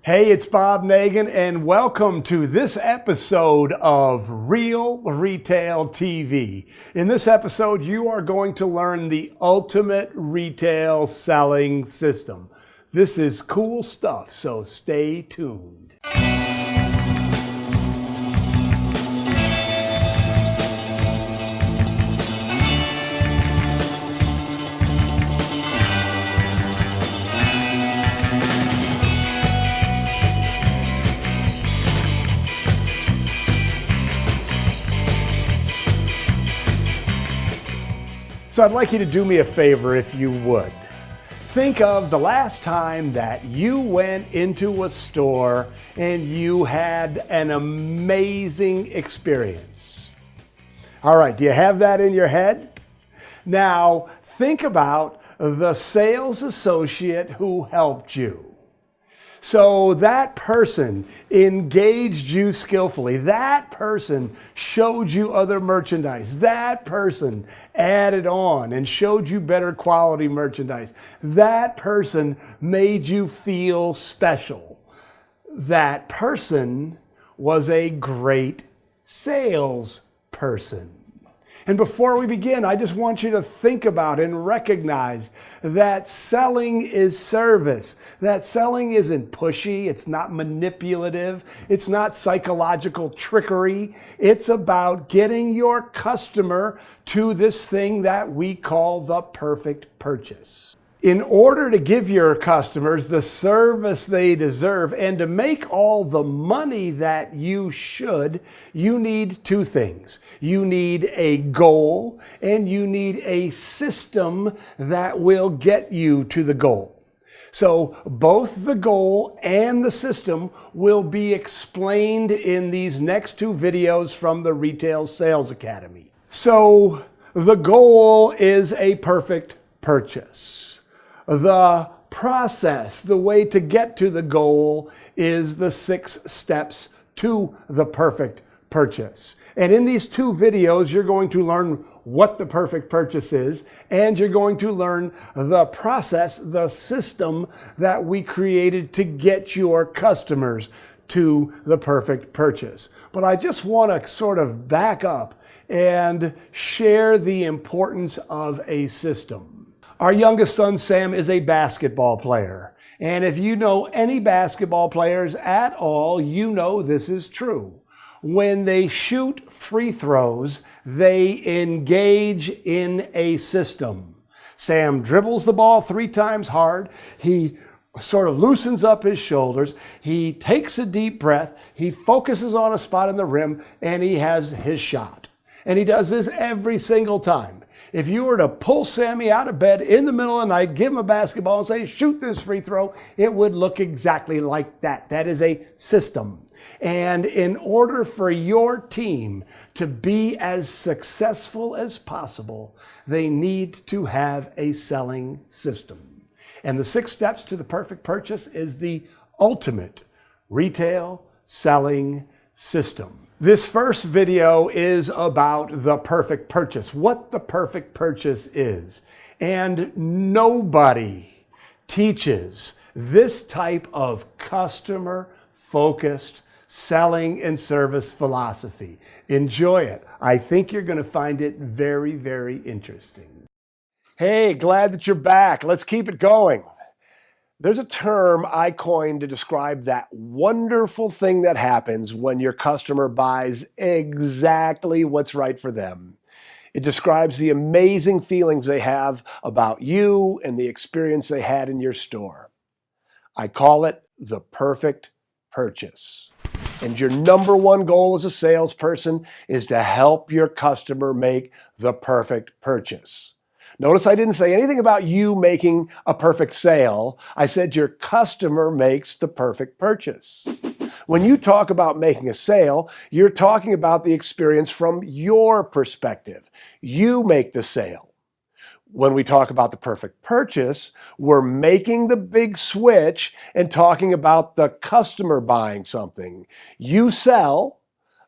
Hey, it's Bob Nagan, and welcome to this episode of Real Retail TV. In this episode, you are going to learn the ultimate retail selling system. This is cool stuff, so stay tuned. So I'd like you to do me a favor if you would. Think of the last time that you went into a store and you had an amazing experience. All right, do you have that in your head? Now think about the sales associate who helped you. So that person engaged you skillfully. That person showed you other merchandise. That person added on and showed you better quality merchandise. That person made you feel special. That person was a great salesperson. And before we begin, I just want you to think about and recognize that selling is service. That selling isn't pushy, it's not manipulative, it's not psychological trickery. It's about getting your customer to this thing that we call the perfect purchase. In order to give your customers the service they deserve and to make all the money that you should, you need two things. You need a goal and you need a system that will get you to the goal. So both the goal and the system will be explained in these next two videos from the Retail Sales Academy. So the goal is a perfect purchase. The process, the way to get to the goal, is the 6 steps to the perfect purchase. And in these two videos, you're going to learn what the perfect purchase is, and you're going to learn the process, the system that we created to get your customers to the perfect purchase. But I just want to sort of back up and share the importance of a system. Our youngest son, Sam, is a basketball player. And if you know any basketball players at all, you know this is true. When they shoot free throws, they engage in a system. Sam dribbles the ball 3 times hard. He sort of loosens up his shoulders. He takes a deep breath. He focuses on a spot in the rim, and he has his shot. And he does this every single time. If you were to pull Sammy out of bed in the middle of the night, give him a basketball and say, shoot this free throw, it would look exactly like that. That is a system. And in order for your team to be as successful as possible, they need to have a selling system. And the 6 steps to the perfect purchase is the ultimate retail selling system. This first video is about the perfect purchase, what the perfect purchase is. And nobody teaches this type of customer-focused selling and service philosophy. Enjoy it. I think you're going to find it very, very interesting. Hey, glad that you're back. Let's keep it going. There's a term I coined to describe that wonderful thing that happens when your customer buys exactly what's right for them. It describes the amazing feelings they have about you and the experience they had in your store. I call it the perfect purchase. And your number one goal as a salesperson is to help your customer make the perfect purchase. Notice I didn't say anything about you making a perfect sale. I said your customer makes the perfect purchase. When you talk about making a sale, you're talking about the experience from your perspective. You make the sale. When we talk about the perfect purchase, we're making the big switch and talking about the customer buying something. You sell,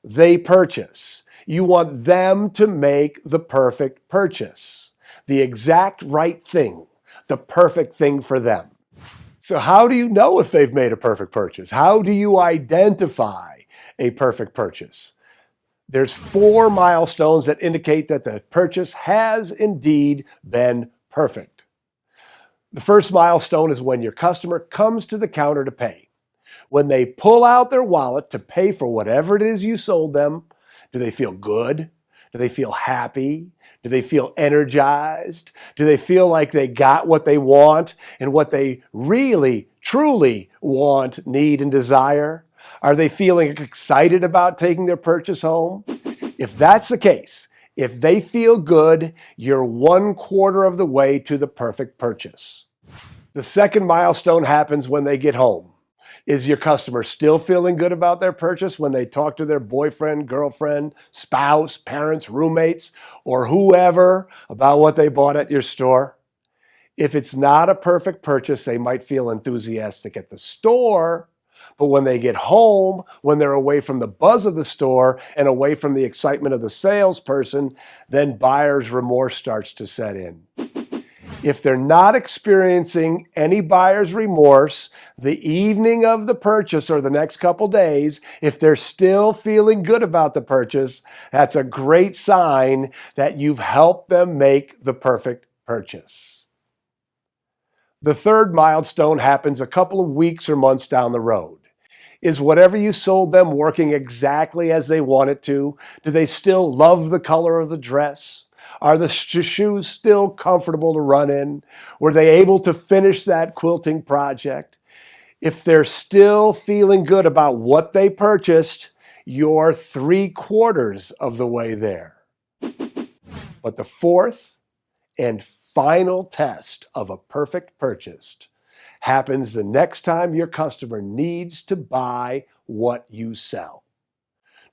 they purchase. You want them to make the perfect purchase. The exact right thing, the perfect thing for them. So how do you know if they've made a perfect purchase? How do you identify a perfect purchase? There's 4 milestones that indicate that the purchase has indeed been perfect. The first milestone is when your customer comes to the counter to pay. When they pull out their wallet to pay for whatever it is you sold them, do they feel good? Do they feel happy? Do they feel energized? Do they feel like they got what they want and what they really, truly want, need, and desire? Are they feeling excited about taking their purchase home? If that's the case, if they feel good, you're 1/4 of the way to the perfect purchase. The second milestone happens when they get home. Is your customer still feeling good about their purchase when they talk to their boyfriend, girlfriend, spouse, parents, roommates, or whoever about what they bought at your store? If it's not a perfect purchase, they might feel enthusiastic at the store, but when they get home, when they're away from the buzz of the store and away from the excitement of the salesperson, then buyer's remorse starts to set in. If they're not experiencing any buyer's remorse the evening of the purchase or the next couple days, if they're still feeling good about the purchase, that's a great sign that you've helped them make the perfect purchase. The third milestone happens a couple of weeks or months down the road. Is whatever you sold them working exactly as they want it to? Do they still love the color of the dress? Are the shoes still comfortable to run in? Were they able to finish that quilting project? If they're still feeling good about what they purchased, you're 3/4 of the way there. But the fourth and final test of a perfect purchase happens the next time your customer needs to buy what you sell.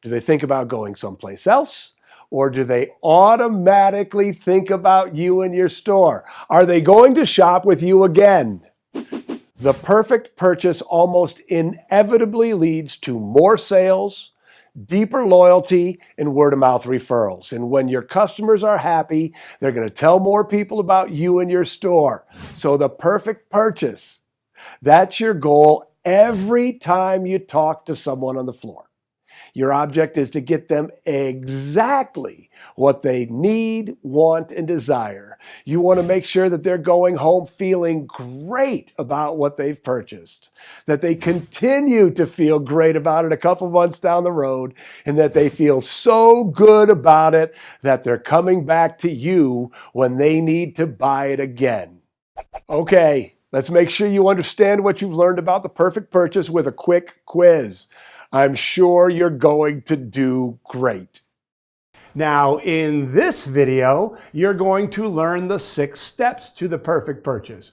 Do they think about going someplace else? Or do they automatically think about you and your store? Are they going to shop with you again? The perfect purchase almost inevitably leads to more sales, deeper loyalty, and word-of-mouth referrals. And when your customers are happy, they're going to tell more people about you and your store. So the perfect purchase, that's your goal every time you talk to someone on the floor. Your object is to get them exactly what they need, want, and desire. You want to make sure that they're going home feeling great about what they've purchased, that they continue to feel great about it a couple months down the road, and that they feel so good about it that they're coming back to you when they need to buy it again. Okay, let's make sure you understand what you've learned about the perfect purchase with a quick quiz. I'm sure you're going to do great. Now, in this video, you're going to learn the 6 steps to the perfect purchase.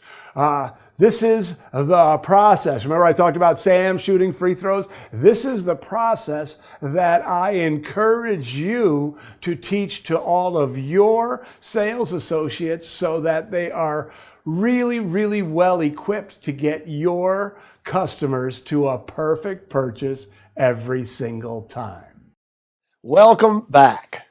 This is the process. Remember I talked about Sam shooting free throws? This is the process that I encourage you to teach to all of your sales associates so that they are really, really well equipped to get your customers to a perfect purchase every single time. Welcome back.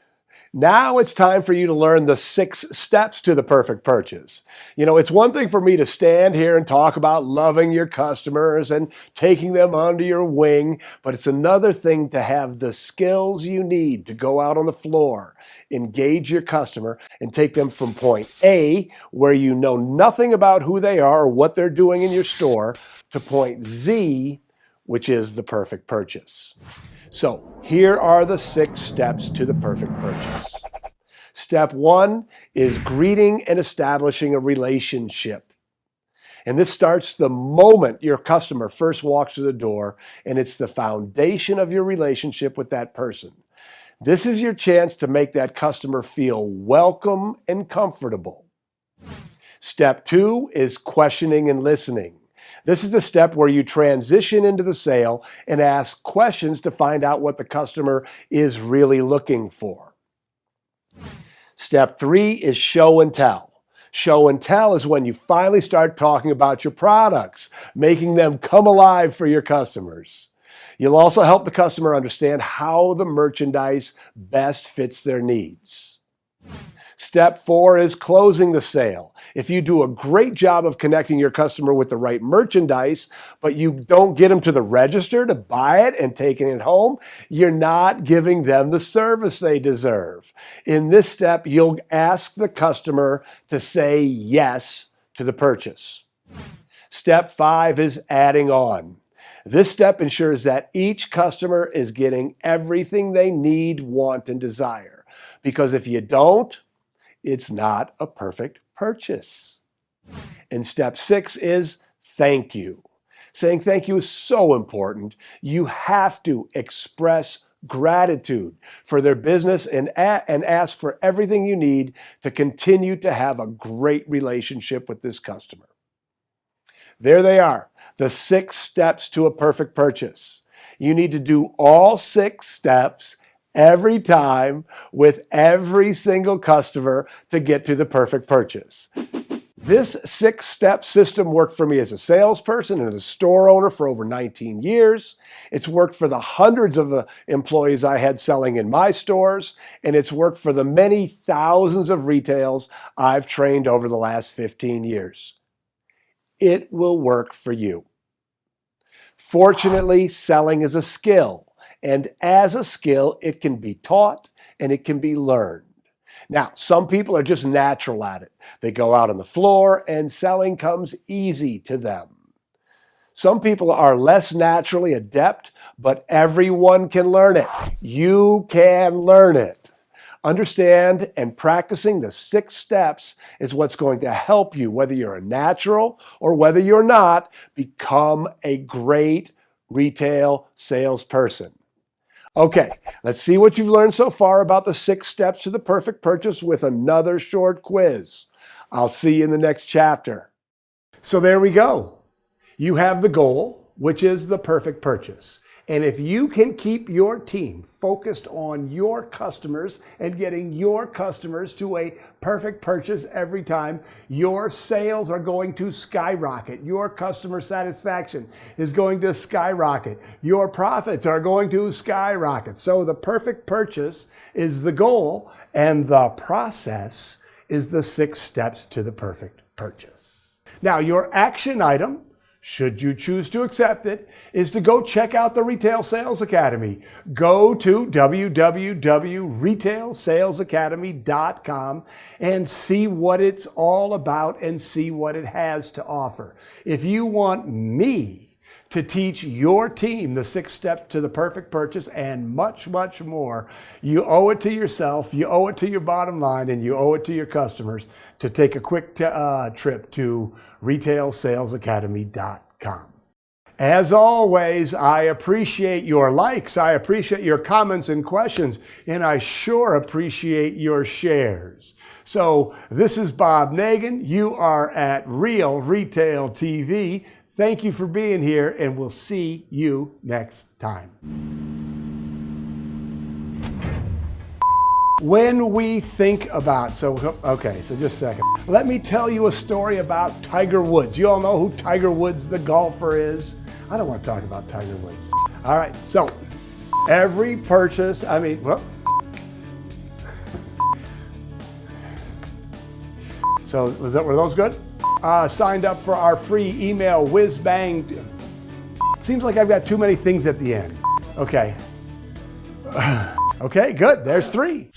Now it's time for you to learn the 6 steps to the perfect purchase. You know, it's one thing for me to stand here and talk about loving your customers and taking them under your wing, but it's another thing to have the skills you need to go out on the floor, engage your customer, and take them from point A, where you know nothing about who they are or what they're doing in your store, to point Z, which is the perfect purchase. So here are the 6 steps to the perfect purchase. Step 1 is greeting and establishing a relationship. And this starts the moment your customer first walks through the door, and it's the foundation of your relationship with that person. This is your chance to make that customer feel welcome and comfortable. Step 2 is questioning and listening. This is the step where you transition into the sale and ask questions to find out what the customer is really looking for. Step 3 is show and tell. Show and tell is when you finally start talking about your products, making them come alive for your customers. You'll also help the customer understand how the merchandise best fits their needs. Step 4 is closing the sale. If you do a great job of connecting your customer with the right merchandise, but you don't get them to the register to buy it and taking it home, you're not giving them the service they deserve. In this step, you'll ask the customer to say yes to the purchase. Step 5 is adding on. This step ensures that each customer is getting everything they need, want, and desire. Because if you don't, it's not a perfect purchase. And step 6 is thank you. Saying thank you is so important. You have to express gratitude for their business and ask for everything you need to continue to have a great relationship with this customer. There they are, the 6 steps to a perfect purchase. You need to do all 6 steps every time with every single customer to get to the perfect purchase. This 6-step system worked for me as a salesperson and a store owner for over 19 years. It's worked for the hundreds of employees I had selling in my stores, and it's worked for the many thousands of retails I've trained over the last 15 years. It will work for you. Fortunately, selling is a skill. And as a skill, it can be taught and it can be learned. Now, some people are just natural at it. They go out on the floor and selling comes easy to them. Some people are less naturally adept, but everyone can learn it. You can learn it. Understand and practicing the 6 steps is what's going to help you, whether you're a natural or whether you're not, become a great retail salesperson. Okay, let's see what you've learned so far about the 6 steps to the perfect purchase with another short quiz. I'll see you in the next chapter. So there we go. You have the goal, which is the perfect purchase. And if you can keep your team focused on your customers and getting your customers to a perfect purchase every time, your sales are going to skyrocket. Your customer satisfaction is going to skyrocket. Your profits are going to skyrocket. So the perfect purchase is the goal, and the process is the 6 steps to the perfect purchase. Now, your action item, should you choose to accept it, is to go check out the Retail Sales Academy. Go to www.retailsalesacademy.com and see what it's all about and see what it has to offer. If you want me to teach your team the 6 steps to the perfect purchase and much, much more, you owe it to yourself, you owe it to your bottom line, and you owe it to your customers to take a quick trip to retailsalesacademy.com. As always, I appreciate your likes, I appreciate your comments and questions, and I sure appreciate your shares. So this is Bob Nagin. You are at Real Retail TV. Thank you for being here, and we'll see you next time. When we think about, so just a second. Let me tell you a story about Tiger Woods. You all know who Tiger Woods, the golfer, is? I don't want to talk about Tiger Woods. All right, so every purchase, so were those good? Signed up for our free email whiz bang. Seems like I've got too many things at the end. Okay. Okay, good. There's 3.